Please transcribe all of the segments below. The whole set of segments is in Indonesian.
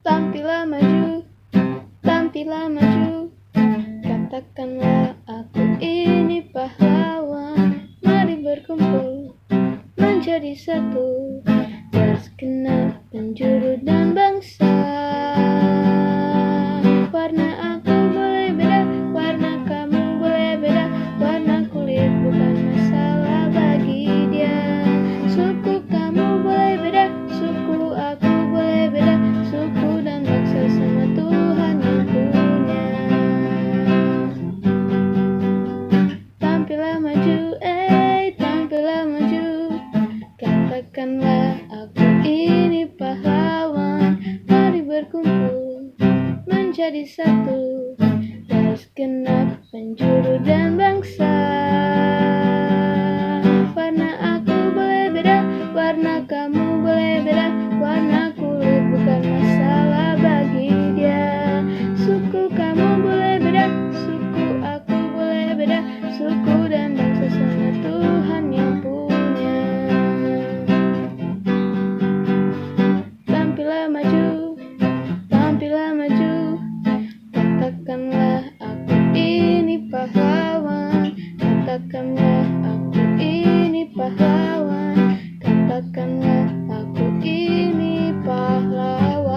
Tampillah maju, tampillah maju, katakanlah aku ini pahlawan. Mari berkumpul menjadi satu, segenap penjuru dan bangsa. Warna aku boleh beda, warna kamu boleh beda, warna kulit bukan masalah bagi dia. Suku kamu boleh beda, suku aku boleh beda, suku dan bangsa sama Tuhan yang punya. Tampillah maju, tampillah maju, katakanlah aku ini pahlawan. Mari berkumpul menjadi satu, dari segenap penjuru dan bangsa. Warna aku boleh beda, warna kamu boleh beda, warna kulit bukan masalah bagi dia. Suku kamu boleh beda, suku aku boleh beda, suku dan bangsa sama Tuhan yang punya. Tampillah maju, tampillah maju, katakanlah aku ini pahlawan. Katakanlah aku ini pahlawan, katakanlah aku ini pahlawan.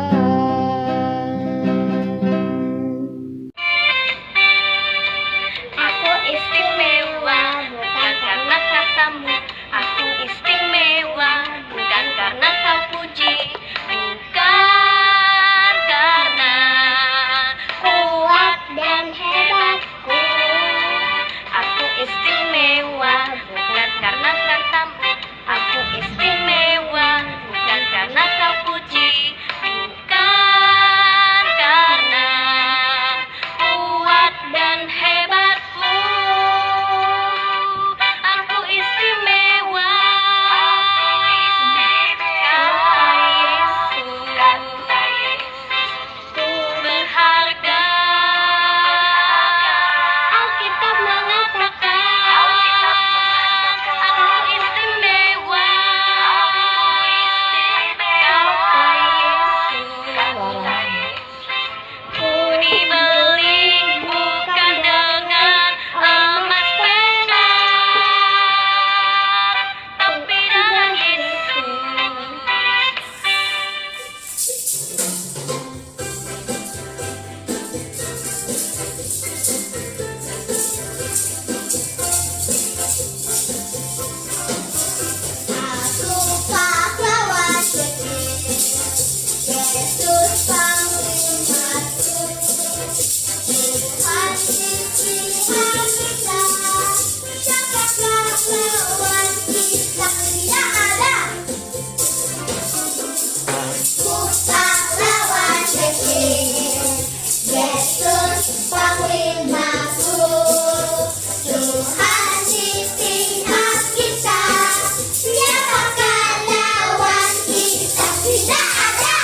Aku istimewa bukan karena katamu, aku istimewa bukan karena kau puji, bukan karena kuat dan hebatku. Aku istimewa bukan karena katamu, aku istimewa bukan karena kau puji, bukan karena kuat dan hebatku. Aku istimewa kata Yesus, ku berharga. Alkitab mengatakan aku istimewa kata Yesus. Ku dibeli bukan dengan emas perak, tapi dengan Yesus. Aku pahlawan kecil, Yesus panglima. Tuhan Tuhan kita, siapakah lawan kita? Tidak ada. Ku pahlawan kecil, Yesus panglimaku. Tuhan di pihak kita, siapakah lawan kita? Tidak ada.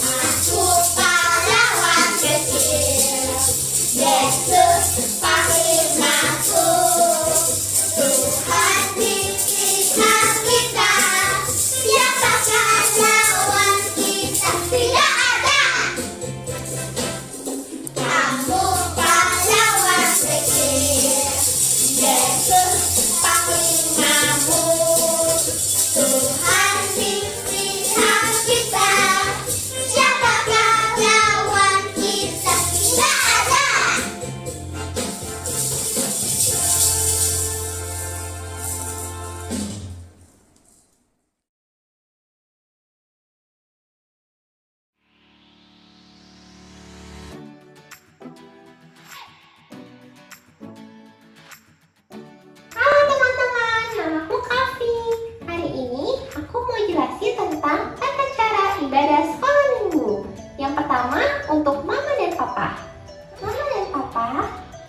Aku pahlawan kecil, Yesus panglimaku. Tuhan di pihak kita, siapakah lawan kita? Tidak ada. Kamu pahlawan kecil, Yesus panglimamu. Tuhan di pihak kita, siapakah lawan kita? Tidak ada. Halo teman-teman, namaku Kavi. Hari ini aku mau jelasin tentang tata cara ibadah sekolah minggu. Yang pertama untuk mama dan papa. Mama dan papa,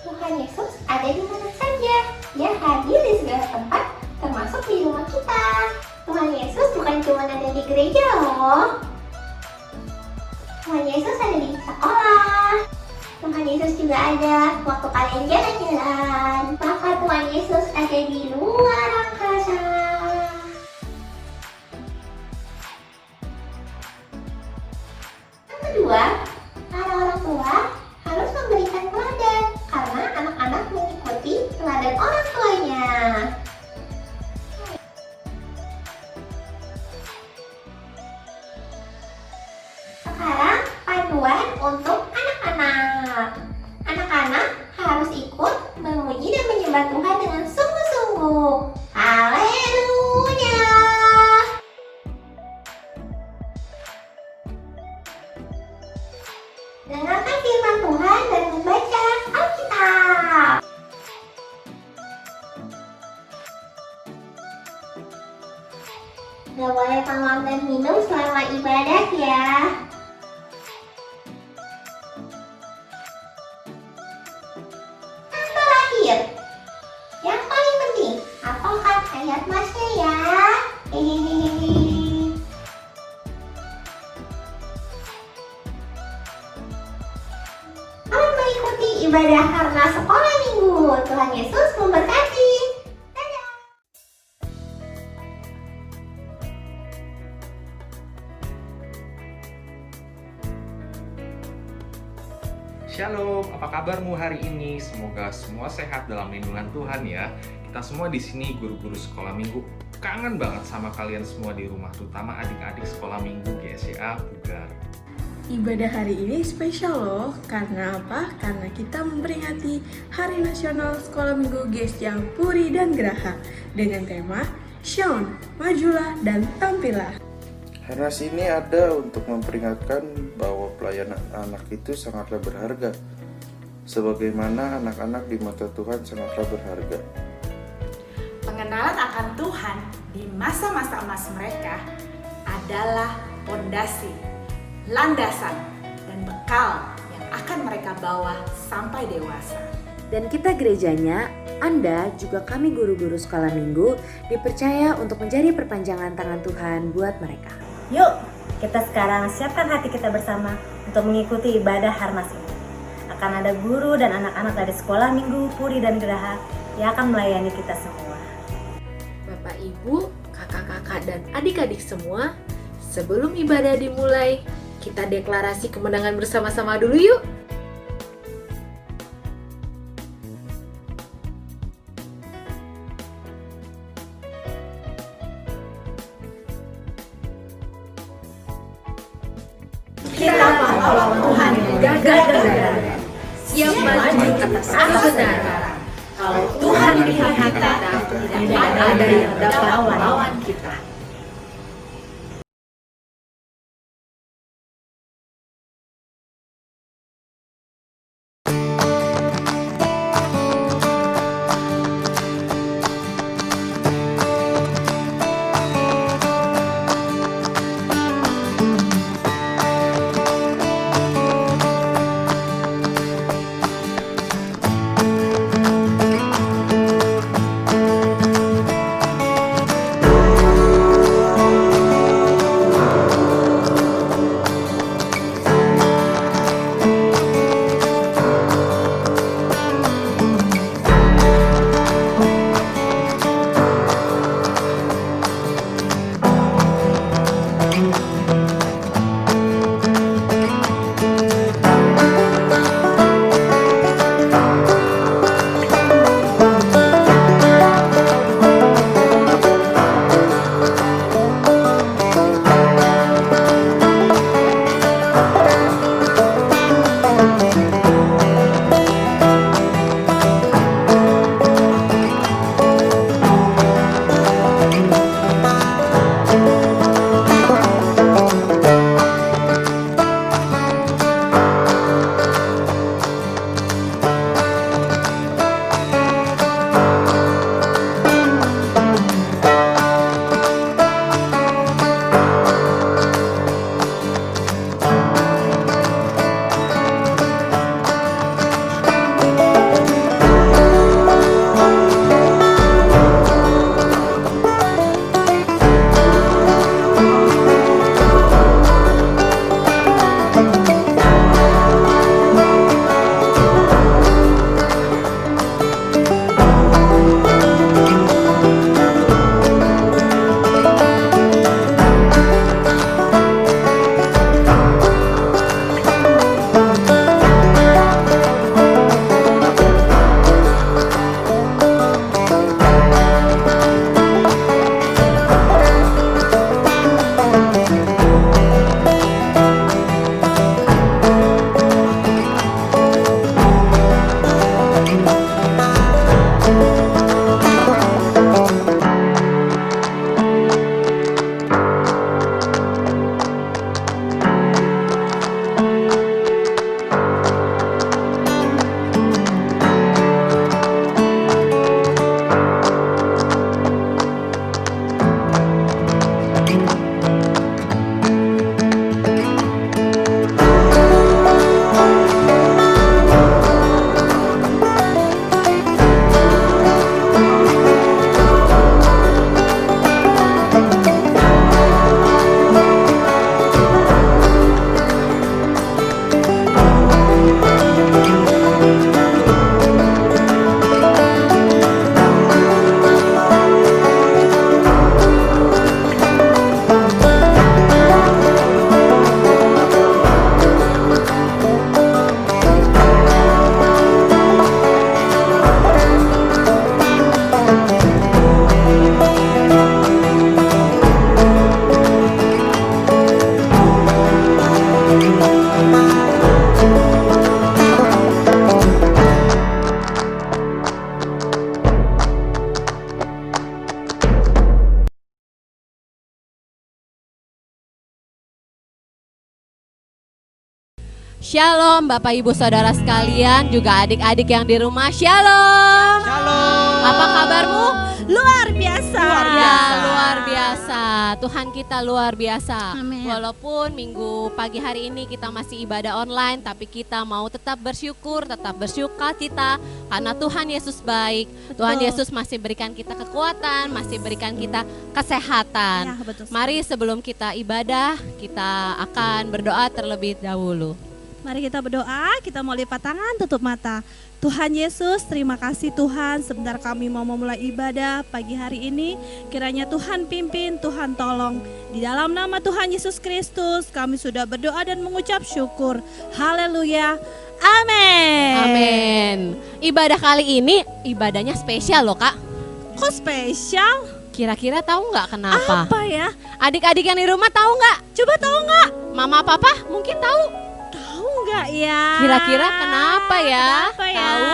Tuhan Yesus ada di mana saja. Dia hadir di segala tempat, termasuk di rumah kita. Tuhan Yesus bukan cuma ada di gereja loh. Tuhan Yesus ada di sekolah. Tuhan Yesus juga ada waktu kalian jalan-jalan. Maka Tuhan Yesus ada di luar angkasa. Yang kedua, para orang tua harus memberikan teladan karena anak-anak mengikuti teladan orang tuanya. Sekarang panduan untuk anak-anak. Anak-anak harus ikut memuji dan menyembah Tuhan dengan sungguh-sungguh. Haleluya. Dengarkan firman Tuhan dan membaca Alkitab. Gak boleh makan dan minum selama ibadah ya. Yang terakhir, yang paling penting, hafalkan ayat masnya ya. Hehehe. Selamat mengikuti ibadah karena sekolah minggu. Tuhan Yesus memberkati. Dadah. Shalom, apa kabarmu hari ini? Semoga semua sehat dalam lindungan Tuhan ya. Kita semua di sini guru-guru sekolah minggu kangen banget sama kalian semua di rumah, terutama adik-adik sekolah minggu GSCA Pugar. Ibadah hari ini spesial loh, karena apa? Karena kita memperingati Hari Nasional Sekolah Minggu GSCA Puri dan Geraha dengan tema Shine, Majulah, dan Tampillah. Harnas ini ada untuk memperingatkan bahwa pelayanan anak itu sangatlah berharga, sebagaimana anak-anak di mata Tuhan sangatlah berharga. Pengenalan akan Tuhan di masa-masa emas mereka adalah fondasi, landasan, dan bekal yang akan mereka bawa sampai dewasa. Dan kita gerejanya, Anda juga kami guru-guru sekolah minggu dipercaya untuk menjadi perpanjangan tangan Tuhan buat mereka. Yuk, kita sekarang siapkan hati kita bersama untuk mengikuti ibadah Harnas ini. Akan ada guru dan anak-anak dari sekolah minggu, Puri dan Geraha yang akan melayani kita semua. Bapak, Ibu, kakak-kakak, dan adik-adik semua, sebelum ibadah dimulai, kita deklarasi kemenangan bersama-sama dulu yuk. Kita pahlawan Tuhan yang gagah dan berani, Siap maju atas kebenaran. Kalau Tuhan di pihak kita, tidak ada yang dapat melawan kita. Shalom Bapak Ibu Saudara sekalian, juga adik-adik yang di rumah. Shalom. Shalom. Apa kabarmu? Luar biasa. Luar biasa. Tuhan kita luar biasa. Amin. Walaupun minggu pagi hari ini kita masih ibadah online, tapi kita mau tetap bersyukur, tetap bersukacita karena Tuhan Yesus baik. Betul. Tuhan Yesus masih berikan kita kekuatan, masih berikan kita kesehatan. Ya, betul. Mari sebelum kita ibadah, kita akan berdoa terlebih dahulu. Mari kita berdoa, kita mau lipat tangan, tutup mata. Tuhan Yesus, terima kasih Tuhan, sebentar kami mau memulai ibadah pagi hari ini. Kiranya Tuhan pimpin, Tuhan tolong. Di dalam nama Tuhan Yesus Kristus, kami sudah berdoa dan mengucap syukur. Haleluya. Amin. Amin. Ibadah kali ini ibadahnya spesial loh Kak. Kok spesial? Kira-kira tahu nggak kenapa? Apa ya? Adik-adik yang di rumah tahu nggak? Coba tahu nggak? Mama papa mungkin tahu. Tahu nggak ya? Kira-kira kenapa ya? Kenapa ya? Tahu?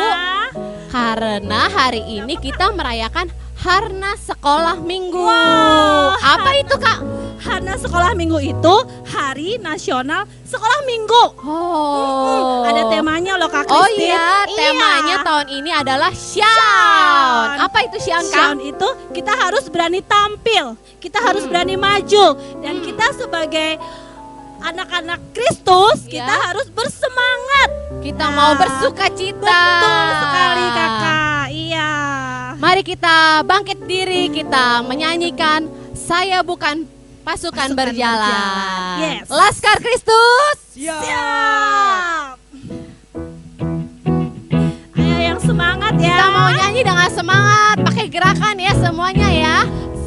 Karena hari ini kita merayakan Harnas Sekolah Minggu. Wow. Apa itu Kak? Harnas Sekolah Minggu itu Hari Nasional Sekolah Minggu. Oh. Ada temanya loh Kak Oh Christine. iya, temanya tahun ini adalah Syaun. Apa itu Syaun Kak? Syaun itu kita harus berani tampil, kita harus berani maju, dan kita sebagai anak-anak Kristus Iya. kita harus bersemangat. Kita mau bersukacita. Betul sekali Kakak. Iya. Mari kita bangkit diri, kita menyanyikan Saya Bukan Pasukan Berjalan. Yes. Laskar Kristus. Siap. Ayo yang semangat ya. Kita mau nyanyi dengan semangat, pakai gerakan ya semuanya ya.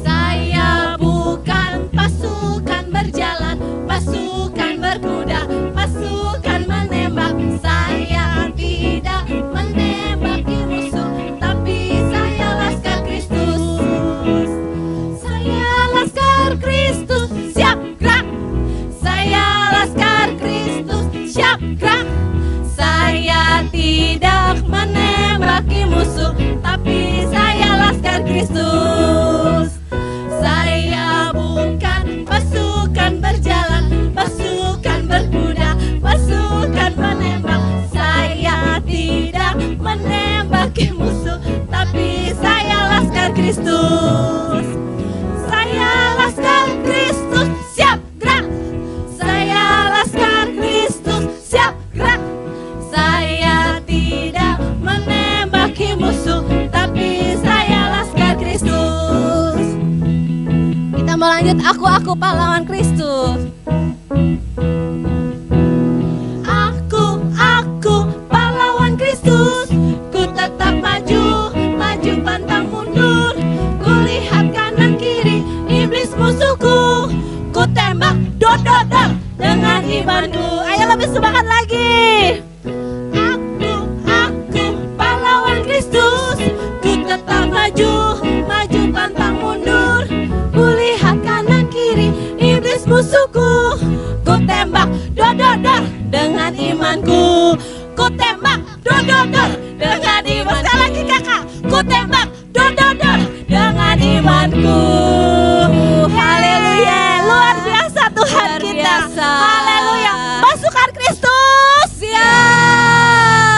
Saya bukan pasukan berjalan, pasukan berkuda, pasukan menembak. Saya tidak menembaki musuh, tapi saya Laskar Kristus. Saya Laskar Kristus, siap gerak. Saya Laskar Kristus, siap gerak. Saya tidak menembaki musuh, tapi saya Laskar Kristus. Saya bukan pasukan berjalan, pasukan berkuda, pasukan menembak. Saya tidak menembaki musuh, tapi saya Laskar Kristus. Saya Laskar Kristus, siap gerak. Saya Laskar Kristus, siap gerak. Saya tidak menembaki musuh, tapi saya Laskar Kristus. Kita mau lanjut, aku pahlawan Kristus. Aku pahlawan Kristus. Ku tetap maju, maju pantang mundur. Ku lihat kanan kiri, iblis musuhku. Ku tembak, dor dor dor dengan imanku. Ayo lebih semangat lagi. Aku pahlawan Kristus. Ku tetap maju, maju pantang mundur. Ku lihat kanan kiri, iblis musuhku. Ku tembak, dor dor dor dengan imanku. Ku tembak, dor dor dor dengan iman. Sekali lagi kakak. Ku tembak, dor dor dor dengan imanku. Haleluya, luar biasa Tuhan Luar kita. biasa. Haleluya, pasukan Kristus.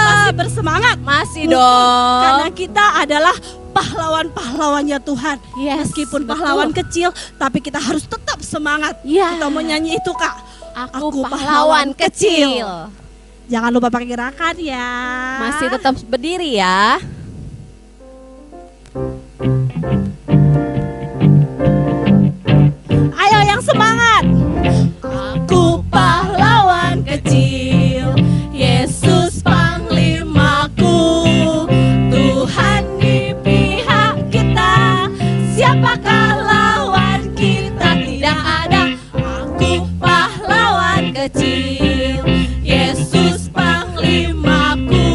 Masih bersemangat? Masih dong. Karena kita adalah pahlawan-pahlawannya Tuhan. Yes, Meskipun betul. pahlawan kecil, tapi kita harus tetap semangat. Iya. Kita mau nyanyi itu Kak. Aku pahlawan kecil. Jangan lupa pakai gerakan ya. Masih tetap berdiri ya. Ayo yang semangat. Aku pahlawan kecil, Yesus panglimaku, Tuhan di pihak kita. Siapakah lawan kita? Tidak ada. Aku pahlawan kecil, Yesus panglimaku,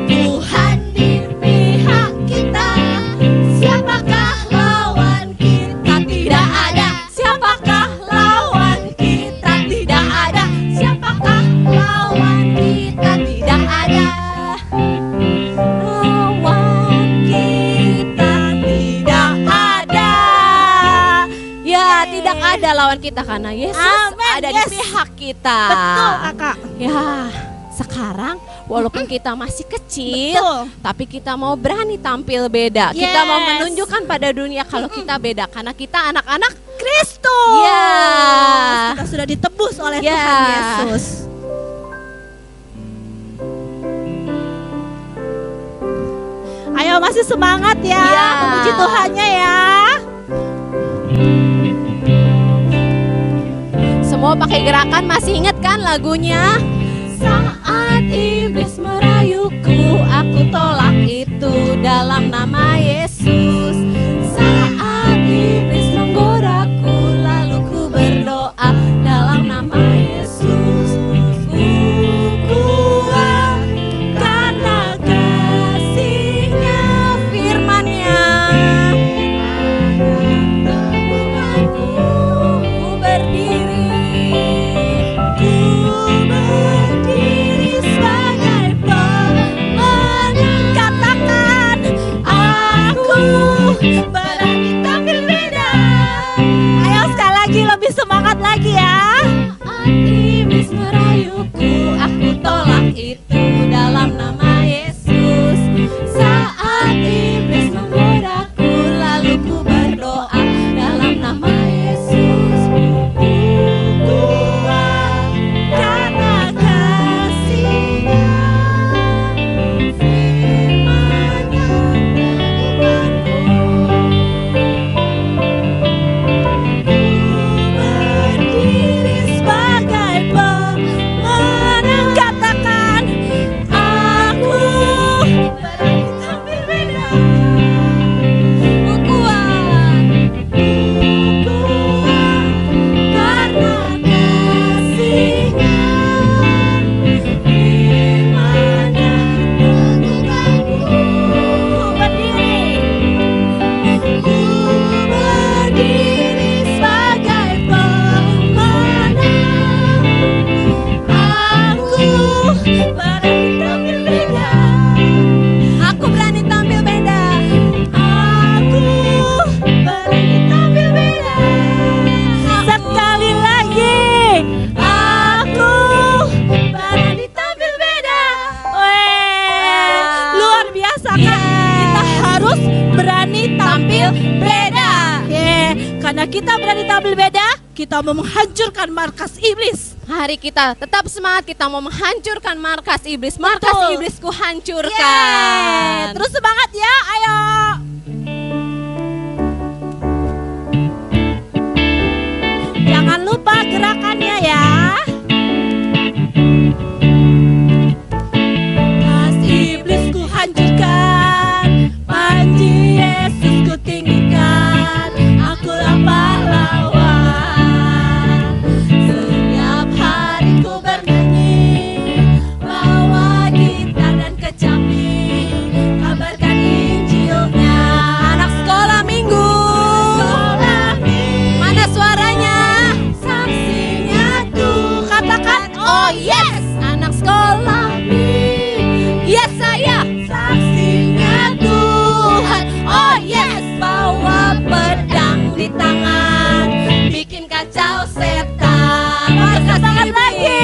Tuhan di ada lawan kita karena Yesus Amin, ada yes. di pihak kita. Betul, Kakak. Ya, sekarang walaupun kita masih kecil, Betul. tapi kita mau berani tampil beda. Kita mau Yes. menunjukkan pada dunia kalau kita beda karena kita anak-anak Kristus. Ya. Kita sudah ditebus oleh Ya. Tuhan Yesus. Ayo masih semangat ya, Ya. memuji Tuhannya ya. Semua pakai gerakan, masih ingat kan lagunya? Saat iblis merayuku, aku tolak itu dalam nama Yesus. Saat iblis menggodaku, lalu ku berdoa dalam nama Yesus. Ku kuat karena kasih-Nya, firman-Nya. Bukanku, ku berdiri sebagai pemenang. Katakan, aku berani tampil beda. Ayo sekali lagi, lebih semangat lagi ya. Saat iblis merayuku, aku tolak itu dalam nama Yesus. Saat iblis menggodaku, lalu ku berdoa dalam nama Yesus. Ku kuat karena kasih-Nya, firman-Nya bukanku. Berdiri sebagai pemenang. Katakan, aku berani tampil beda. Ku kuat karena kasih-Nya, firman-Nya bukanku. Ku berdiri sebagai pemenang. Aku berani tampil beda. Aku berani tampil beda. Aku berani tampil beda. Sekali lagi. Aku berani tampil beda. Weh, luar biasa kan? Kita harus berani tampil beda. Karena kita berani tampil beda, kita mau menghancurkan markas iblis. Hari kita tetap semangat, kita mau menghancurkan markas iblis. Markas Betul. iblis ku Yeay, hancurkan. terus semangat ya, ayo. Jangan lupa gerakannya ya. Markas iblis ku hancurkan, panji Yesus ku tinggikan, akulah pahlawan. Setiap hari ku bernyanyi, bawa gitar dan kecapi, kabarkan Injilnya. Anak sekolah minggu, mana suaranya? Saksinya tuh, katakan oh yes. Anak sekolah minggu, yes saya. Saksinya Tuhan, oh yes. Bawa pedang di tangan, bikin kacau setan. Kasih lagi.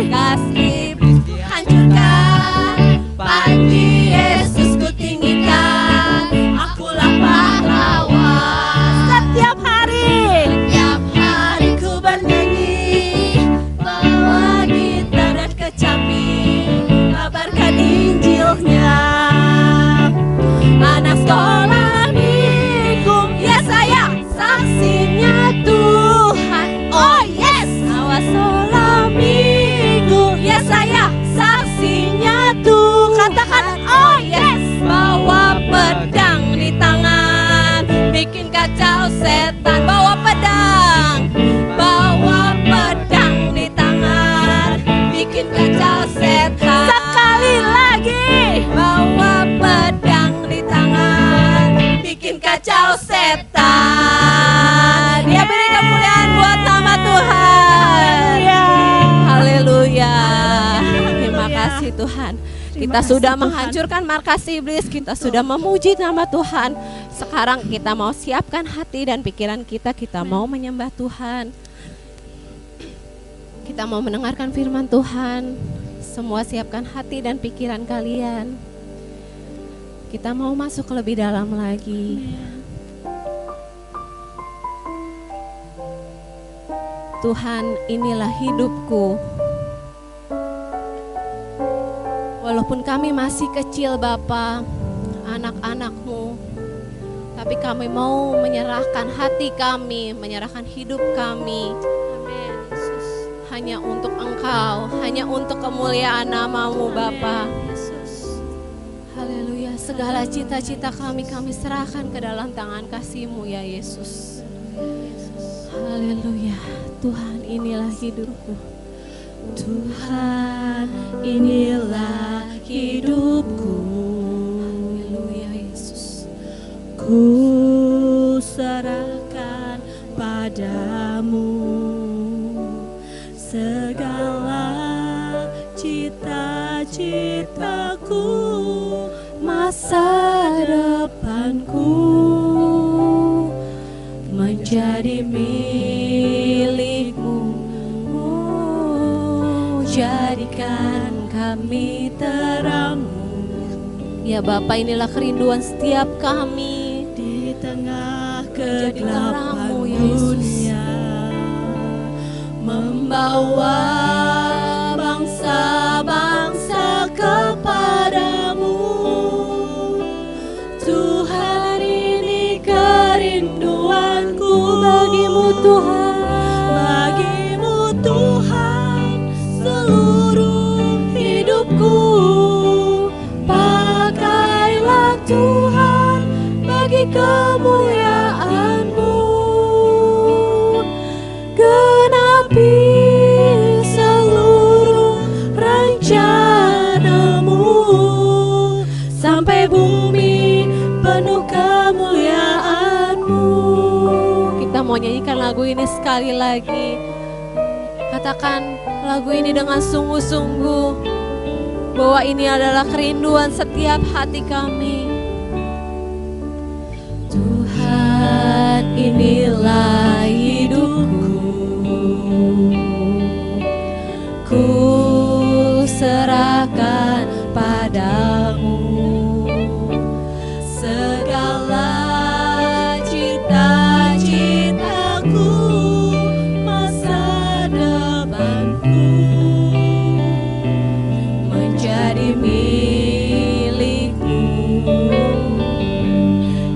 Kasih iblis ku hancurkan, panji Yesus ku tinggikan, akulah pahlawan. Setiap hari ku bernyanyi, bawa gitar dan kecapi, kabarkan Injilnya. Anak sekolah minggu, ya saya. Saksinya Tuhan, oh yes. Awas sekolah minggu, ya saya. Saksinya Tuhan, katakan oh yes. Bawa pedang di tangan, bikin kacau setan. Bawa pedang di tangan, bikin kacau setan. Sekali lagi, bawa pedang di tangan, bikin kacau setan. Ya, beri kemuliaan buat nama Tuhan. Haleluya. Terima kasih Tuhan. Kita sudah menghancurkan markas iblis, kita sudah memuji nama Tuhan. Sekarang kita mau siapkan hati dan pikiran kita mau menyembah Tuhan. Kita mau mendengarkan firman Tuhan. Semua siapkan hati dan pikiran kalian. Kita mau masuk lebih dalam lagi. Tuhan, inilah hidupku. Walaupun kami masih kecil Bapa, anak-anak-Mu, tapi kami mau menyerahkan hati kami, menyerahkan hidup kami. Amin, Yesus. Hanya untuk Engkau, hanya untuk kemuliaan nama-Mu Bapa. Yesus. Haleluya, segala cita-cita kami serahkan ke dalam tangan kasih-Mu ya Yesus. Haleluya, Tuhan inilah hidupku. Tuhan, inilah hidupku. Haleluya Yesus. Ku serahkan padamu segala cita-citaku, masa depanku menjadi milik-Mu. Jadikan kami terang-Mu. Ya Bapa, inilah kerinduan setiap kami di tengah menjadi kegelapan terang-Mu ya Yesus. dunia, membawa bangsa-bangsa kepadamu. Tuhan, ini kerinduanku bagimu Tuhan, bagimu Tuhan, seluruh hidupku. Pakailah Tuhan bagi kemuliaan-Mu. Genapi seluruh rencana-Mu sampai bumi penuh kemuliaan-Mu. Kita mau nyanyikan lagu ini sekali lagi. Katakan lagu ini dengan sungguh-sungguh bahwa ini adalah kerinduan setiap hati kami. Tuhan, inilah hidupku. Ku serahkan padamu segala cita-citaku, masa depanku menjadi milik-Mu.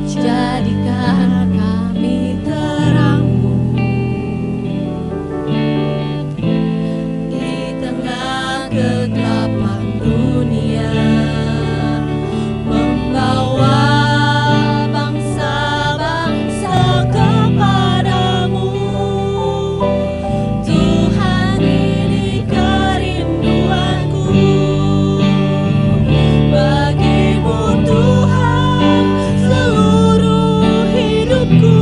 Jadikan kami terang-Mu di tengah kegelapan dunia, membawa bangsa-bangsa kepadamu. Tuhan, ini kerinduanku bagimu Tuhan, seluruh hidupku.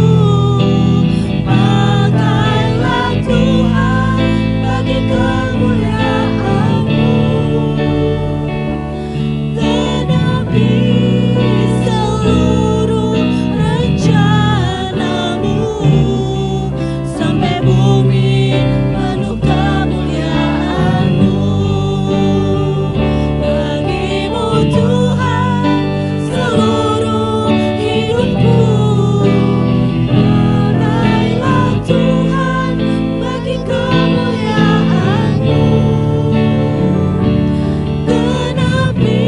Pakailah Tuhan bagi kemuliaan-Mu. Genapi seluruh rencana-Mu sampai bumi penuh kemuliaan-Mu. Bagimu Tuhan, seluruh hidupku. Pakailah Tuhan bagi kemuliaan-Mu. Genapi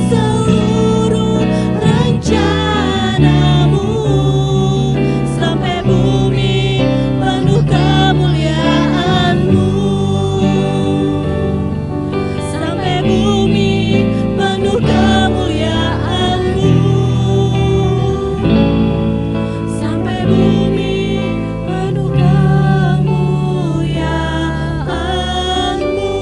seluruh rencana-Mu sampai bumi penuh kemuliaan-Mu. Sampai bumi penuh kemuliaan-Mu. Sampai bumi penuh kemuliaan-Mu.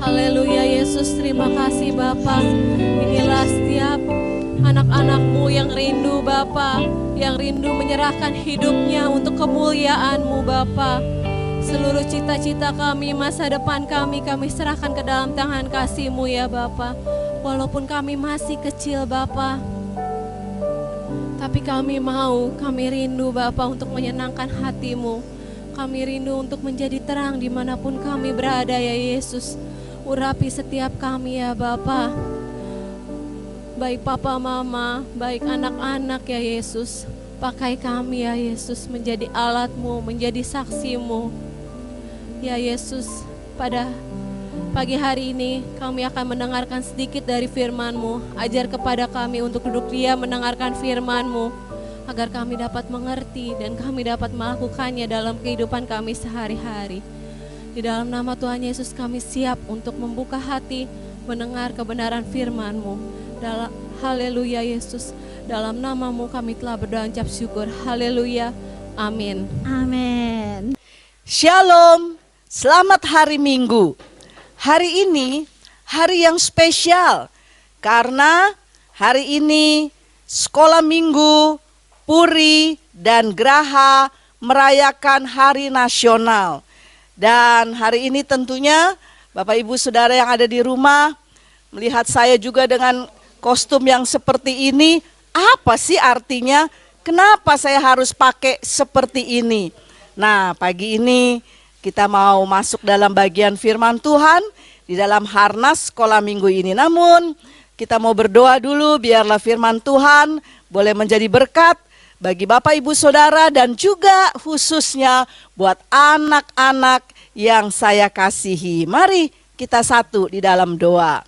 Haleluya Yesus, terima kasih Bapa. Inilah setiap anak-anak-Mu yang rindu Bapa, yang rindu menyerahkan hidupnya untuk kemuliaan-Mu Bapa. Seluruh cita-cita kami, masa depan kami serahkan ke dalam tangan kasih-Mu ya Bapa. Walaupun kami masih kecil Bapa, tapi kami rindu Bapa untuk menyenangkan hati-Mu. Kami rindu untuk menjadi terang dimanapun kami berada ya Yesus. Urapi setiap kami ya Bapa. Baik Papa Mama, baik anak-anak ya Yesus. Pakai kami ya Yesus menjadi alat-Mu, menjadi saksi-Mu. Ya Yesus, pada pagi hari ini kami akan mendengarkan sedikit dari firman-Mu. Ajar kepada kami untuk duduk diam mendengarkan firman-Mu, agar kami dapat mengerti dan kami dapat melakukannya dalam kehidupan kami sehari-hari. Di dalam nama Tuhan Yesus kami siap untuk membuka hati mendengar kebenaran firman-Mu. Haleluya Yesus, dalam nama-Mu kami telah berdoa ucap syukur. Haleluya, amin. Amin. Shalom, selamat hari Minggu. Hari ini hari yang spesial karena hari ini Sekolah Minggu, Puri, dan Graha merayakan Hari Nasional. Dan hari ini tentunya Bapak Ibu Saudara yang ada di rumah melihat saya juga dengan kostum yang seperti ini. Apa sih artinya? Kenapa saya harus pakai seperti ini? Nah, pagi ini kita mau masuk dalam bagian firman Tuhan di dalam Harnas Sekolah Minggu ini. Namun kita mau berdoa dulu biarlah firman Tuhan boleh menjadi berkat bagi Bapak Ibu Saudara dan juga khususnya buat anak-anak yang saya kasihi. Mari kita satu di dalam doa.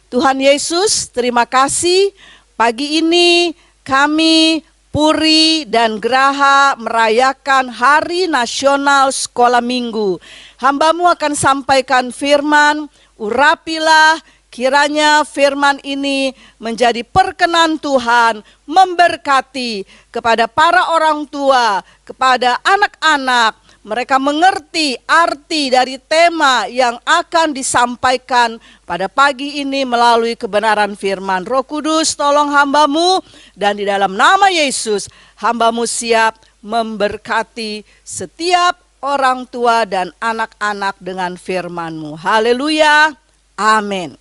Tuhan Yesus, terima kasih pagi ini kami Puri dan Graha merayakan Hari Nasional Sekolah Minggu. Hamba-Mu akan sampaikan firman, urapilah kiranya firman ini menjadi perkenan Tuhan, memberkati kepada para orang tua, kepada anak-anak. Mereka mengerti arti dari tema yang akan disampaikan pada pagi ini melalui kebenaran firman. Roh Kudus tolong hamba-Mu dan di dalam nama Yesus hamba-Mu siap memberkati setiap orang tua dan anak-anak dengan firman-Mu. Haleluya, amin.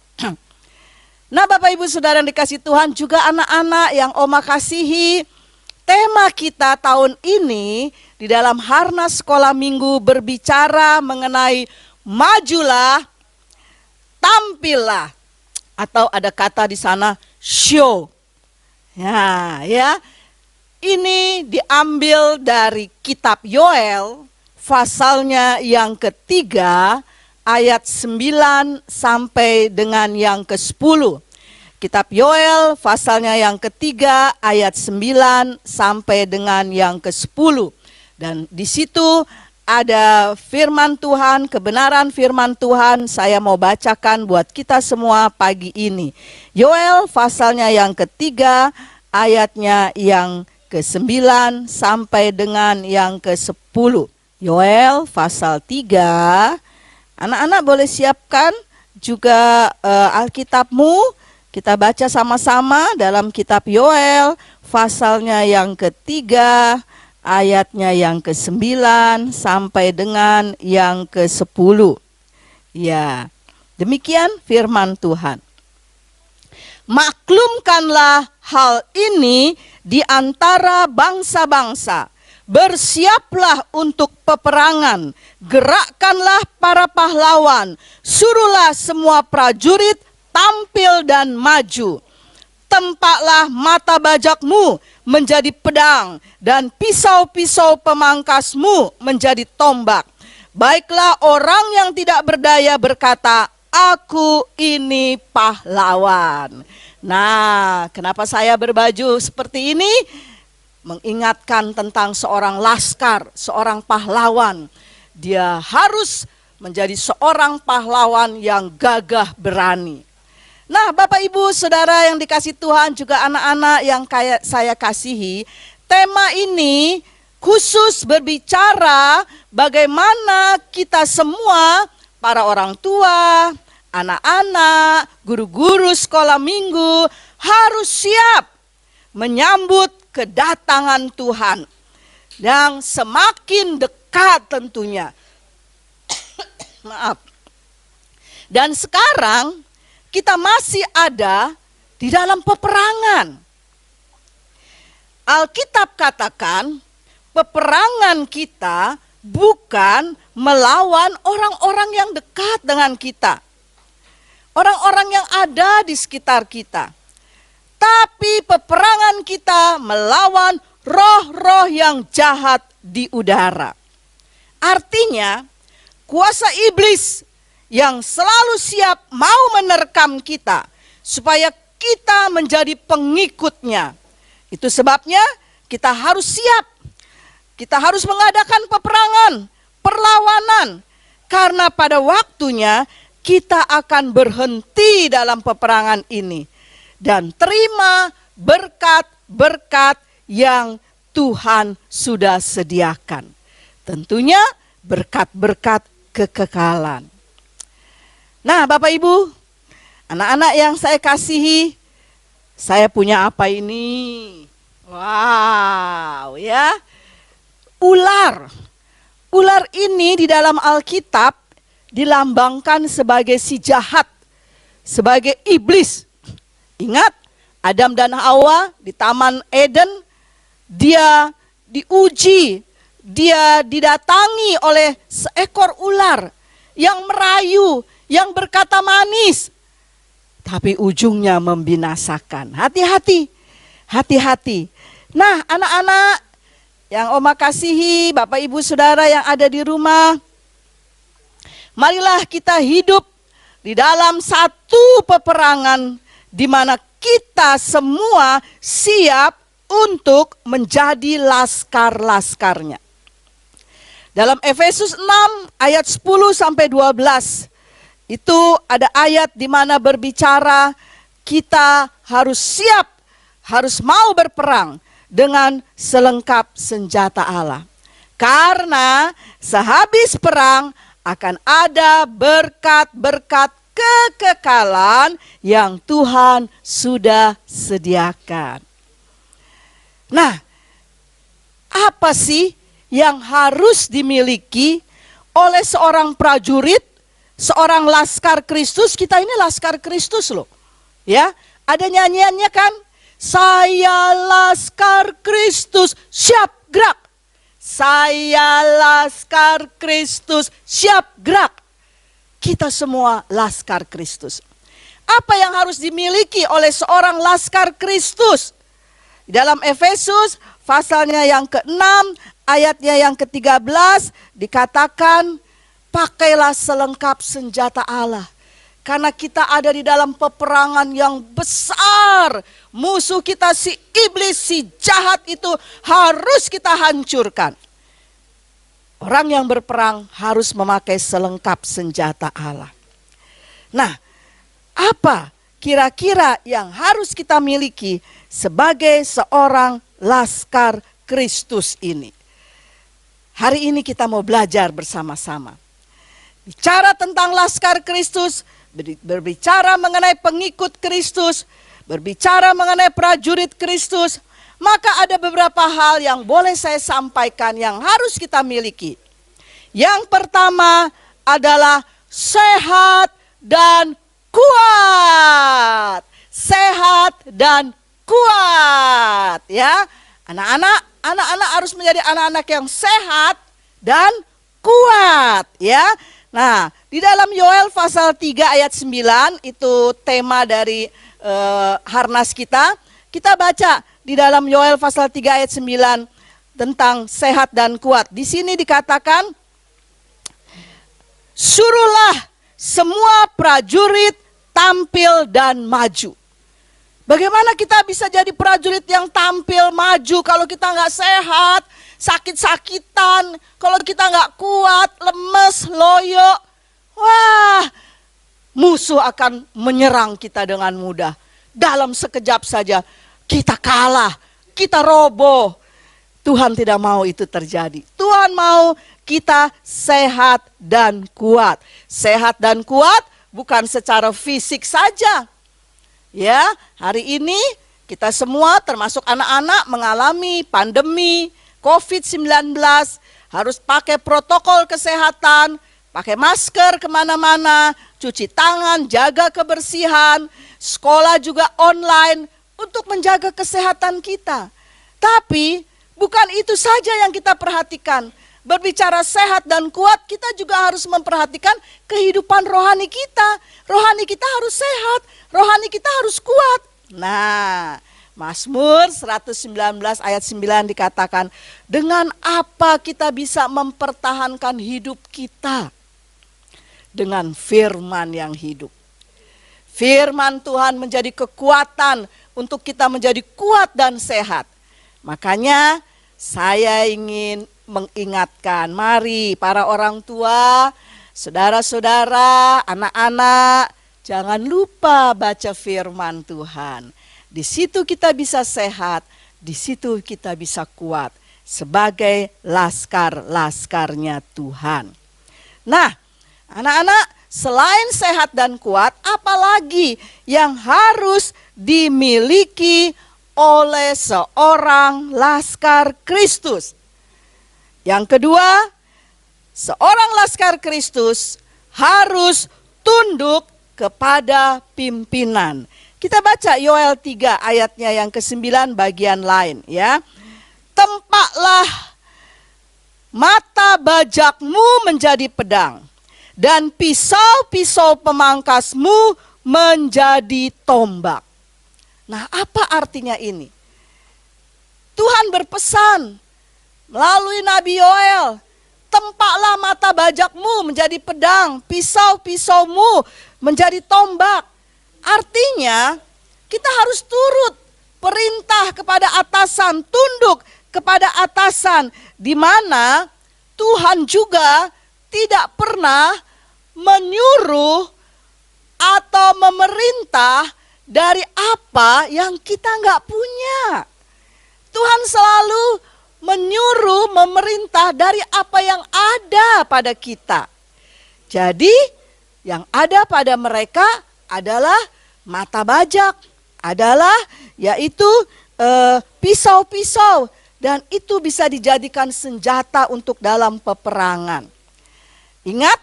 Nah Bapak Ibu Saudara yang dikasih Tuhan, juga anak-anak yang Oma kasihi, tema kita tahun ini di dalam Harnas Sekolah Minggu berbicara mengenai majulah, tampillah, atau ada kata di sana show. Ya, ini diambil dari kitab Yoel, pasalnya yang ketiga, ayat 9 sampai dengan yang ke-10. Kitab Yoel, pasalnya yang ketiga, ayat 9 sampai dengan yang ke-10. Dan di situ ada firman Tuhan, kebenaran firman Tuhan saya mau bacakan buat kita semua pagi ini. Yoel pasalnya yang ketiga, ayatnya yang ke-9 sampai dengan yang ke-10. Yoel pasal 3, anak-anak boleh siapkan juga Alkitabmu. Kita baca sama-sama dalam kitab Yoel, pasalnya yang ketiga, ayatnya yang ke-9 sampai dengan yang ke-10. Ya, demikian firman Tuhan. Maklumkanlah hal ini di antara bangsa-bangsa. Bersiaplah untuk peperangan, gerakkanlah para pahlawan, suruhlah semua prajurit tampil dan maju. Tempaklah mata bajakmu menjadi pedang dan pisau-pisau pemangkasmu menjadi tombak. Baiklah orang yang tidak berdaya berkata, aku ini pahlawan. Nah, kenapa saya berbaju seperti ini? Mengingatkan tentang seorang laskar, seorang pahlawan. Dia harus menjadi seorang pahlawan yang gagah berani. Nah, Bapak Ibu Saudara yang dikasih Tuhan, juga anak-anak yang saya kasihi, tema ini khusus berbicara bagaimana kita semua, para orang tua, anak-anak, guru-guru sekolah minggu harus siap menyambut kedatangan Tuhan. Yang semakin dekat tentunya, Maaf. Dan sekarang kita masih ada di dalam peperangan. Alkitab katakan peperangan kita bukan melawan orang-orang yang dekat dengan kita, orang-orang yang ada di sekitar kita, tapi peperangan kita melawan roh-roh yang jahat di udara. Artinya, kuasa iblis yang selalu siap mau menerkam kita supaya kita menjadi pengikutnya. Itu sebabnya kita harus siap. Kita harus mengadakan peperangan, perlawanan. Karena pada waktunya kita akan berhenti dalam peperangan ini. Dan terima berkat-berkat yang Tuhan sudah sediakan. Tentunya berkat-berkat kekekalan. Nah, Bapak Ibu, anak-anak yang saya kasihi, saya punya apa ini? Wow, ya. Ular. Ular ini di dalam Alkitab dilambangkan sebagai si jahat, sebagai iblis. Ingat, Adam dan Hawa di Taman Eden, dia diuji, dia didatangi oleh seekor ular yang merayu, yang berkata manis, tapi ujungnya membinasakan. Hati-hati, hati-hati. Nah, anak-anak yang Oma kasihi, Bapak Ibu Saudara yang ada di rumah, marilah kita hidup di dalam satu peperangan di mana kita semua siap untuk menjadi laskar-laskarnya. Dalam Efesus 6 ayat 10 sampai 12, itu ada ayat di mana berbicara kita harus siap, harus mau berperang dengan selengkap senjata Allah. Karena sehabis perang akan ada berkat-berkat kekekalan yang Tuhan sudah sediakan. Nah, apa sih yang harus dimiliki oleh seorang prajurit, seorang laskar Kristus? Kita ini laskar Kristus loh. Ya, ada nyanyiannya kan? Saya laskar Kristus, siap gerak. Saya laskar Kristus, siap gerak. Kita semua laskar Kristus. Apa yang harus dimiliki oleh seorang laskar Kristus? Di dalam Efesus pasalnya yang ke-6, ayatnya yang ke-13 dikatakan, pakailah selengkap senjata Allah. Karena kita ada di dalam peperangan yang besar. Musuh kita si iblis, si jahat itu harus kita hancurkan. Orang yang berperang harus memakai selengkap senjata Allah. Nah, apa kira-kira yang harus kita miliki sebagai seorang laskar Kristus ini? Hari ini kita mau belajar bersama-sama. Bicara tentang laskar Kristus, berbicara mengenai pengikut Kristus, berbicara mengenai prajurit Kristus, maka ada beberapa hal yang boleh saya sampaikan yang harus kita miliki. Yang pertama adalah sehat dan kuat. Sehat dan kuat, ya. Anak-anak harus menjadi anak-anak yang sehat dan kuat, ya. Nah, di dalam Yoel pasal 3 ayat 9 itu tema dari Harnas kita. Kita baca di dalam Yoel pasal 3 ayat 9 tentang sehat dan kuat. Di sini dikatakan, suruhlah semua prajurit tampil dan maju. Bagaimana kita bisa jadi prajurit yang tampil maju kalau kita nggak sehat, sakit-sakitan, kalau kita nggak kuat, lemes, loyo. Wah, musuh akan menyerang kita dengan mudah. Dalam sekejap saja kita kalah, kita roboh. Tuhan tidak mau itu terjadi. Tuhan mau kita sehat dan kuat. Sehat dan kuat bukan secara fisik saja. Ya, hari ini kita semua termasuk anak-anak mengalami pandemi COVID-19, harus pakai protokol kesehatan, pakai masker kemana-mana, cuci tangan, jaga kebersihan, sekolah juga online untuk menjaga kesehatan kita. Tapi bukan itu saja yang kita perhatikan. Berbicara sehat dan kuat, kita juga harus memperhatikan kehidupan rohani kita. Rohani kita harus sehat, rohani kita harus kuat. Nah, Mazmur 119 ayat 9 dikatakan, dengan apa kita bisa mempertahankan hidup kita? Dengan firman yang hidup. Firman Tuhan menjadi kekuatan untuk kita menjadi kuat dan sehat. Makanya saya ingin mengingatkan, mari para orang tua, saudara-saudara, anak-anak, jangan lupa baca firman Tuhan. Di situ kita bisa sehat, di situ kita bisa kuat sebagai laskar-laskarnya Tuhan. Nah, anak-anak, selain sehat dan kuat, apalagi yang harus dimiliki oleh seorang laskar Kristus? Yang kedua, seorang laskar Kristus harus tunduk kepada pimpinan. Kita baca Yoel 3 ayatnya yang ke-9 bagian lain ya. Tempaklah mata bajakmu menjadi pedang dan pisau-pisau pemangkasmu menjadi tombak. Nah, apa artinya ini? Tuhan berpesan melalui Nabi Yoel, tempaklah mata bajakmu menjadi pedang, pisau-pisaumu menjadi tombak. Artinya kita harus turut perintah kepada atasan, tunduk kepada atasan, di mana Tuhan juga tidak pernah menyuruh atau memerintah dari apa yang kita nggak punya. Tuhan selalu menyuruh, memerintah dari apa yang ada pada kita. Jadi yang ada pada mereka adalah mata bajak, adalah yaitu pisau-pisau, dan itu bisa dijadikan senjata untuk dalam peperangan. Ingat?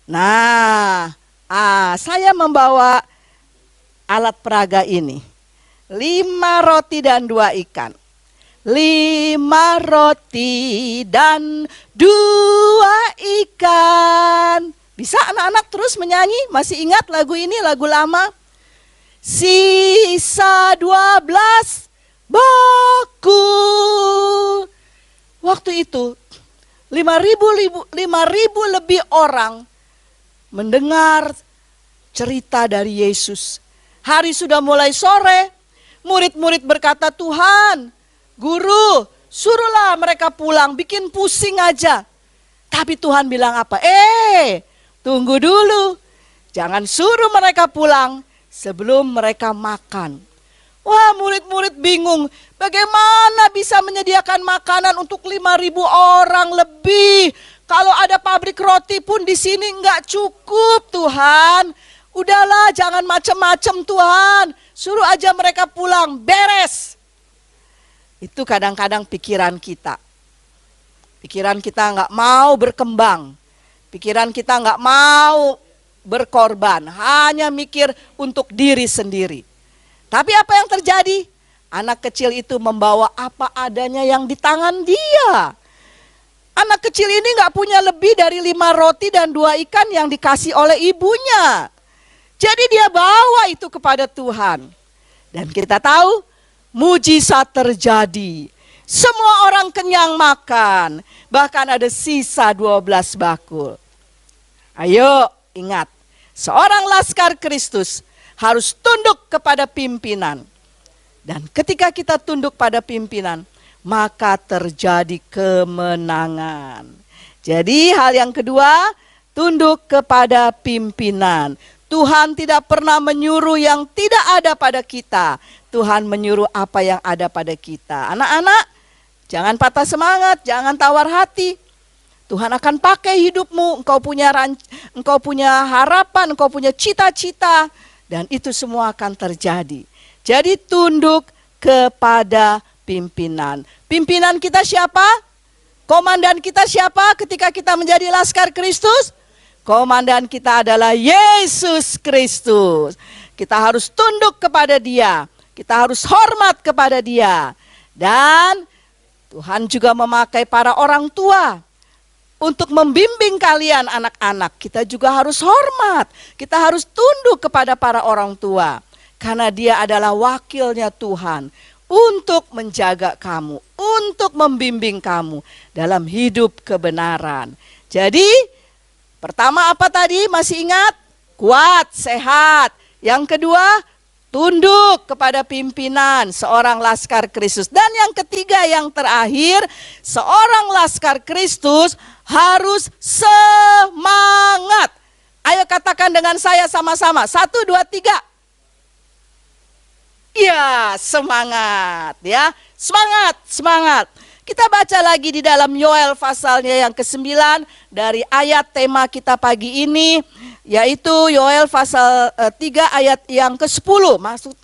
Nah, saya membawa alat peraga ini. 5 roti dan 2 ikan. 5 roti dan 2 ikan. Bisa anak-anak terus menyanyi? Masih ingat lagu ini, lagu lama? Sisa 12 bakul. Waktu itu 5.000 lebih orang mendengar cerita dari Yesus. Hari sudah mulai sore, murid-murid berkata, Tuhan, Guru, suruhlah mereka pulang, bikin pusing aja. Tapi Tuhan bilang apa? Tunggu dulu. Jangan suruh mereka pulang sebelum mereka makan. Wah, murid-murid bingung. Bagaimana bisa menyediakan makanan untuk 5.000 orang lebih? Kalau ada pabrik roti pun di sini enggak cukup, Tuhan. Udahlah, jangan macam-macam, Tuhan. Suruh aja mereka pulang, beres. Itu kadang-kadang pikiran kita. Pikiran kita nggak mau berkembang. Pikiran kita nggak mau berkorban. Hanya mikir untuk diri sendiri. Tapi apa yang terjadi? Anak kecil itu membawa apa adanya yang di tangan dia. Anak kecil ini nggak punya lebih dari 5 roti dan 2 ikan yang dikasih oleh ibunya. Jadi dia bawa itu kepada Tuhan. Dan kita tahu, mujizat terjadi. Semua orang kenyang makan. Bahkan ada sisa 12 bakul. Ayo ingat, seorang laskar Kristus harus tunduk kepada pimpinan. Dan ketika kita tunduk pada pimpinan, maka terjadi kemenangan. Jadi hal yang kedua, tunduk kepada pimpinan. Tuhan tidak pernah menyuruh yang tidak ada pada kita. Tuhan menyuruh apa yang ada pada kita. Anak-anak, jangan patah semangat, jangan tawar hati. Tuhan akan pakai hidupmu, engkau punya harapan, engkau punya cita-cita. Dan itu semua akan terjadi. Jadi tunduk kepada pimpinan. Pimpinan kita siapa? Komandan kita siapa ketika kita menjadi laskar Kristus? Komandan kita adalah Yesus Kristus. Kita harus tunduk kepada Dia. Kita harus hormat kepada Dia. Dan Tuhan juga memakai para orang tua untuk membimbing kalian anak-anak. Kita juga harus hormat. Kita harus tunduk kepada para orang tua. Karena Dia adalah wakilnya Tuhan untuk menjaga kamu, untuk membimbing kamu dalam hidup kebenaran. Jadi pertama apa tadi? Masih ingat? Kuat, sehat. Yang kedua, tunduk kepada pimpinan seorang laskar Kristus. Dan yang ketiga, yang terakhir, seorang laskar Kristus harus semangat. Ayo katakan dengan saya sama-sama. 1, 2, 3. Ya, semangat ya. Semangat, semangat. Kita baca lagi di dalam Yoel pasalnya yang ke-9 dari ayat tema kita pagi ini, yaitu Yoel pasal 3 ayat yang ke-10.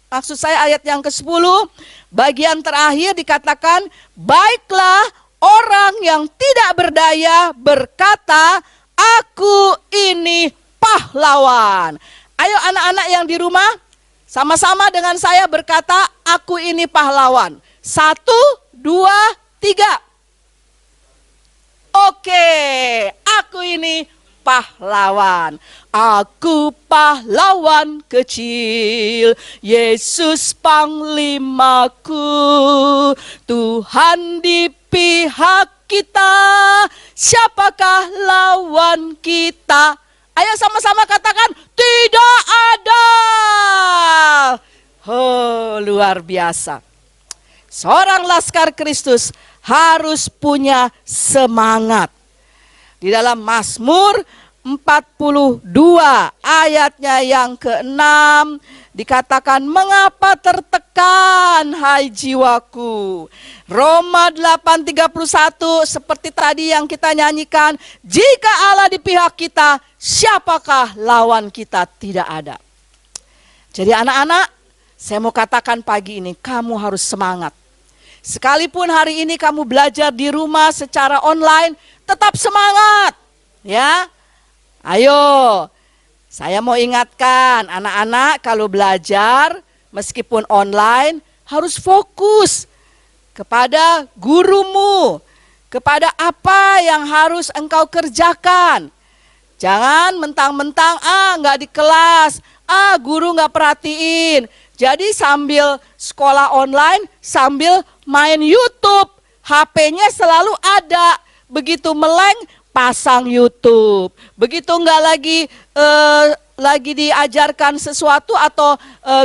Maksud saya ayat yang ke-10, bagian terakhir dikatakan, baiklah orang yang tidak berdaya berkata, aku ini pahlawan. Ayo anak-anak yang di rumah, sama-sama dengan saya berkata, aku ini pahlawan. 1, 2, 3. Oke, aku ini pahlawan. Aku pahlawan kecil, Yesus panglimaku, Tuhan di pihak kita, siapakah lawan kita? Ayo sama-sama katakan, tidak ada. Oh, luar biasa. Seorang laskar Kristus harus punya semangat. Di dalam Mazmur 42 ayatnya yang ke-6 dikatakan, mengapa tertekan hai jiwaku. Roma 8:31 seperti tadi yang kita nyanyikan, jika Allah di pihak kita, siapakah lawan kita? Tidak ada. Jadi anak-anak, saya mau katakan pagi ini, kamu harus semangat. Sekalipun hari ini kamu belajar di rumah secara online, tetap semangat. Ya, ayo, saya mau ingatkan anak-anak kalau belajar meskipun online harus fokus kepada gurumu, kepada apa yang harus engkau kerjakan. Jangan mentang-mentang nggak di kelas, guru nggak perhatiin. Jadi sambil sekolah online, sambil main YouTube, HP-nya selalu ada. Begitu meleng, pasang YouTube. Begitu nggak lagi diajarkan sesuatu atau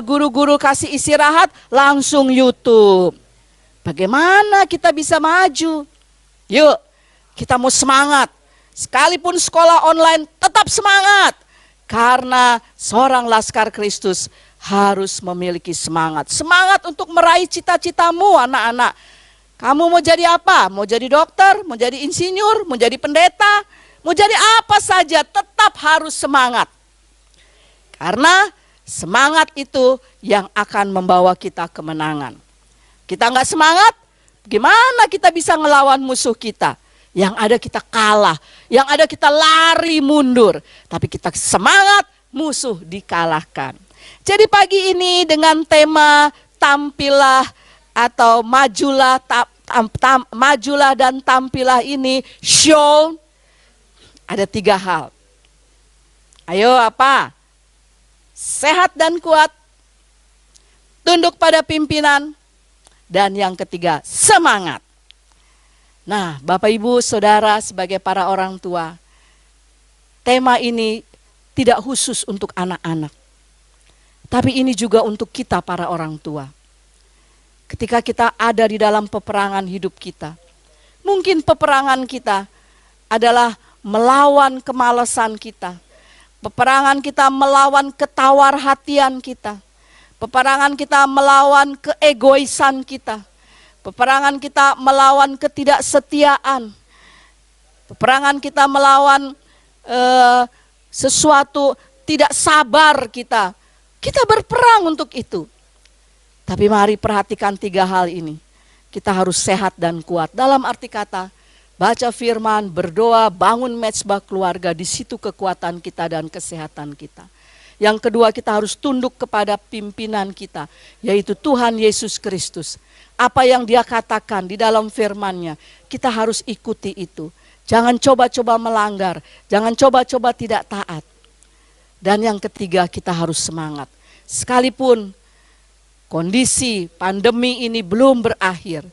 guru-guru kasih istirahat, langsung YouTube. Bagaimana kita bisa maju? Yuk, kita mau semangat. Sekalipun sekolah online, tetap semangat. Karena seorang laskar Kristus harus memiliki semangat. Semangat untuk meraih cita-citamu anak-anak. Kamu mau jadi apa? Mau jadi dokter, mau jadi insinyur, mau jadi pendeta, mau jadi apa saja, tetap harus semangat. Karena semangat itu yang akan membawa kita kemenangan. Kita nggak semangat, gimana kita bisa ngelawan musuh kita? Yang ada kita kalah, yang ada kita lari mundur. Tapi kita semangat, musuh dikalahkan. Jadi pagi ini dengan tema tampillah atau majulah, majulah dan tampilah ini, show, ada 3 hal. Ayo apa? Sehat dan kuat, tunduk pada pimpinan, dan yang ketiga, semangat. Nah, Bapak Ibu Saudara sebagai para orang tua, tema ini tidak khusus untuk anak-anak. Tapi ini juga untuk kita para orang tua. Ketika kita ada di dalam peperangan hidup kita, mungkin peperangan kita adalah melawan kemalasan kita. Peperangan kita melawan ketawarhatian kita. Peperangan kita melawan keegoisan kita. Peperangan kita melawan ketidaksetiaan. Peperangan kita melawan sesuatu tidak sabar kita. Kita berperang untuk itu. Tapi mari perhatikan 3 hal ini. Kita harus sehat dan kuat. Dalam arti kata, baca firman, berdoa, bangun mezbah keluarga, di situ kekuatan kita dan kesehatan kita. Yang kedua, kita harus tunduk kepada pimpinan kita, yaitu Tuhan Yesus Kristus. Apa yang Dia katakan di dalam firman-Nya, kita harus ikuti itu. Jangan coba-coba melanggar, jangan coba-coba tidak taat. Dan yang ketiga, kita harus semangat. Sekalipun kondisi pandemi ini belum berakhir,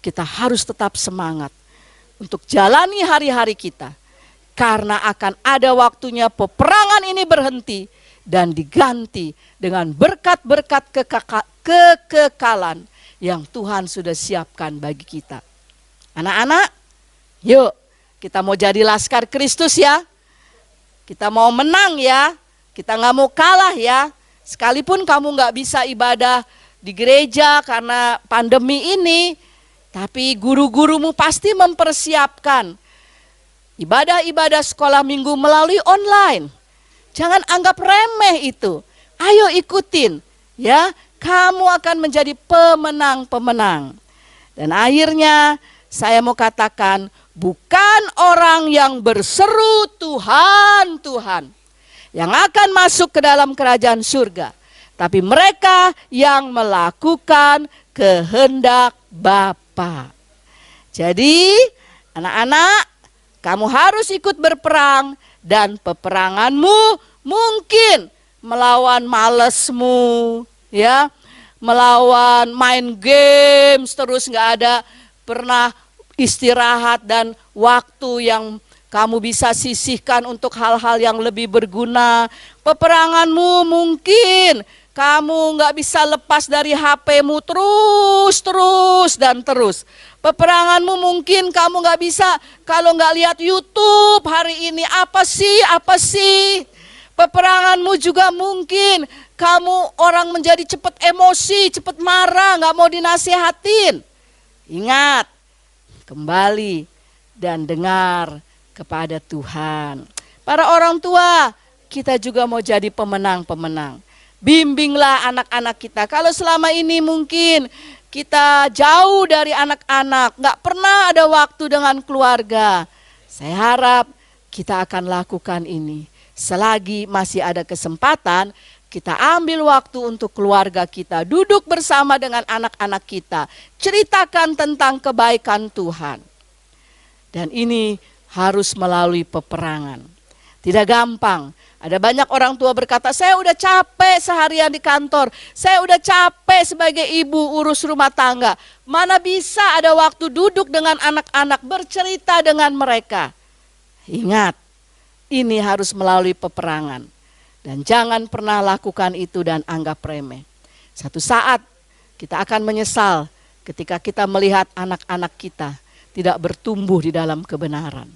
kita harus tetap semangat untuk jalani hari-hari kita. Karena akan ada waktunya peperangan ini berhenti dan diganti dengan berkat-berkat kekekalan yang Tuhan sudah siapkan bagi kita. Anak-anak, yuk kita mau jadi laskar Kristus ya. Kita mau menang ya, kita nggak mau kalah ya. Sekalipun kamu nggak bisa ibadah di gereja karena pandemi ini, tapi guru-gurumu pasti mempersiapkan ibadah-ibadah sekolah minggu melalui online. Jangan anggap remeh itu. Ayo ikutin ya. Kamu akan menjadi pemenang-pemenang. Dan akhirnya saya mau katakan, bukan orang yang berseru Tuhan, Tuhan yang akan masuk ke dalam kerajaan surga, tapi mereka yang melakukan kehendak Bapa. Jadi anak-anak, kamu harus ikut berperang. Dan peperanganmu mungkin melawan malesmu, ya, melawan main games terus nggak ada pernah istirahat dan waktu yang kamu bisa sisihkan untuk hal-hal yang lebih berguna. Peperanganmu mungkin kamu nggak bisa lepas dari HP-mu terus dan terus. Peperanganmu mungkin kamu nggak bisa kalau nggak lihat YouTube hari ini apa sih. Peperanganmu juga mungkin kamu orang menjadi cepat emosi, cepat marah, nggak mau dinasihatin. Ingat, kembali dan dengar kepada Tuhan. Para orang tua, kita juga mau jadi pemenang-pemenang. Bimbinglah anak-anak kita. Kalau selama ini mungkin kita jauh dari anak-anak, nggak pernah ada waktu dengan keluarga. Saya harap kita akan lakukan ini. Selagi masih ada kesempatan, kita ambil waktu untuk keluarga kita. Duduk bersama dengan anak-anak kita. Ceritakan tentang kebaikan Tuhan. Dan ini harus melalui peperangan. Tidak gampang. Ada banyak orang tua berkata, saya udah capek seharian di kantor, saya udah capek sebagai ibu urus rumah tangga. Mana bisa ada waktu duduk dengan anak-anak, bercerita dengan mereka. Ingat, ini harus melalui peperangan. Dan jangan pernah lakukan itu dan anggap remeh. Satu saat kita akan menyesal ketika kita melihat anak-anak kita tidak bertumbuh di dalam kebenaran.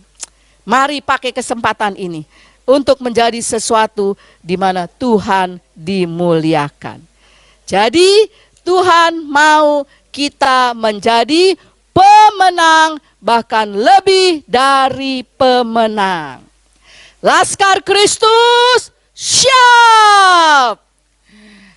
Mari pakai kesempatan ini untuk menjadi sesuatu di mana Tuhan dimuliakan. Jadi Tuhan mau kita menjadi pemenang, bahkan lebih dari pemenang. Laskar Kristus, siap!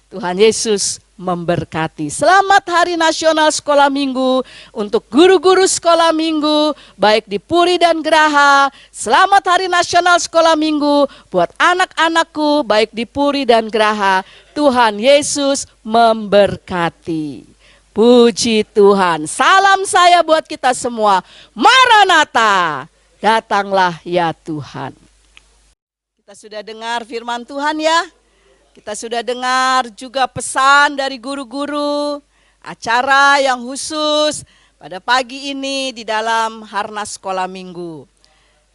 Tuhan Yesus memberkati. Selamat Hari Nasional Sekolah Minggu untuk guru-guru sekolah minggu baik di Puri dan Geraha. Selamat Hari Nasional Sekolah Minggu buat anak-anakku baik di Puri dan Geraha. Tuhan Yesus memberkati. Puji Tuhan. Salam saya buat kita semua. Maranatha, datanglah ya Tuhan. Kita sudah dengar firman Tuhan ya. Kita sudah dengar juga pesan dari guru-guru, acara yang khusus pada pagi ini di dalam Harnas Sekolah Minggu.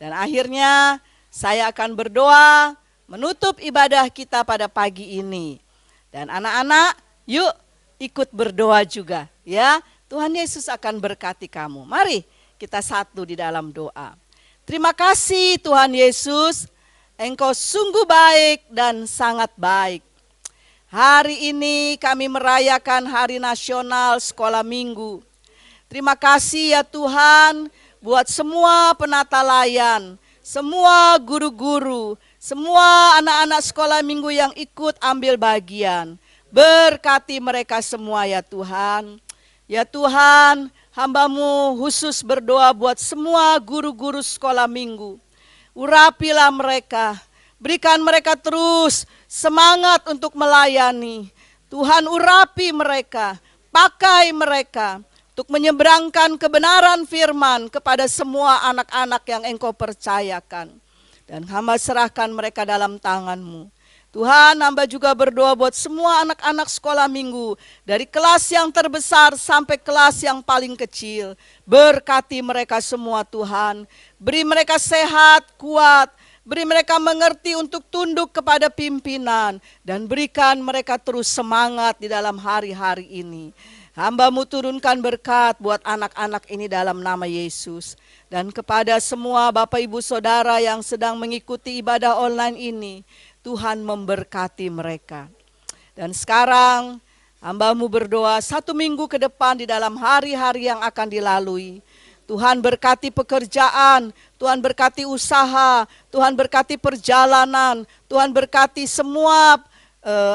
Dan akhirnya saya akan berdoa menutup ibadah kita pada pagi ini. Dan anak-anak, yuk ikut berdoa juga ya. Tuhan Yesus akan berkati kamu. Mari kita satu di dalam doa. Terima kasih Tuhan Yesus. Engkau sungguh baik dan sangat baik. Hari ini kami merayakan Hari Nasional Sekolah Minggu. Terima kasih ya Tuhan buat semua penata layan, semua guru-guru, semua anak-anak sekolah minggu yang ikut ambil bagian. Berkati mereka semua ya Tuhan. Ya Tuhan, Hamba-Mu khusus berdoa buat semua guru-guru sekolah minggu. Urapilah mereka, berikan mereka terus semangat untuk melayani. Tuhan urapi mereka, pakai mereka untuk menyeberangkan kebenaran firman kepada semua anak-anak yang Engkau percayakan. Dan hamba serahkan mereka dalam tangan-Mu. Tuhan, hamba juga berdoa buat semua anak-anak sekolah minggu, dari kelas yang terbesar sampai kelas yang paling kecil. Berkati mereka semua Tuhan, beri mereka sehat, kuat, beri mereka mengerti untuk tunduk kepada pimpinan, dan berikan mereka terus semangat di dalam hari-hari ini. Hamba-Mu turunkan berkat buat anak-anak ini dalam nama Yesus. Dan kepada semua Bapak Ibu Saudara yang sedang mengikuti ibadah online ini, Tuhan memberkati mereka. Dan sekarang hamba-Mu berdoa 1 minggu ke depan di dalam hari-hari yang akan dilalui. Tuhan berkati pekerjaan, Tuhan berkati usaha, Tuhan berkati perjalanan, Tuhan berkati semua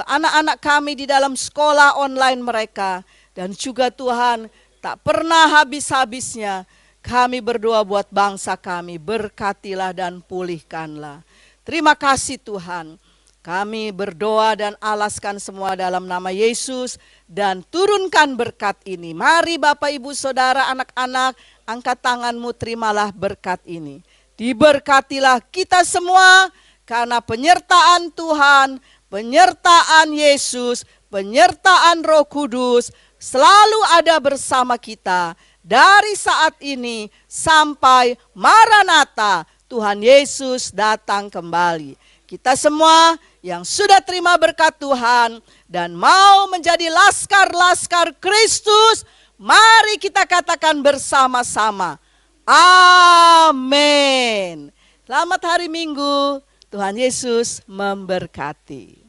anak-anak kami di dalam sekolah online mereka. Dan juga Tuhan, tak pernah habis-habisnya kami berdoa buat bangsa kami, berkatilah dan pulihkanlah. Terima kasih Tuhan, kami berdoa dan alaskan semua dalam nama Yesus dan turunkan berkat ini. Mari Bapak Ibu Saudara anak-anak, angkat tanganmu, terimalah berkat ini. Diberkatilah kita semua karena penyertaan Tuhan, penyertaan Yesus, penyertaan Roh Kudus selalu ada bersama kita dari saat ini sampai Maranatha. Tuhan Yesus datang kembali. Kita semua yang sudah terima berkat Tuhan dan mau menjadi laskar-laskar Kristus, mari kita katakan bersama-sama, amin. Selamat hari Minggu, Tuhan Yesus memberkati.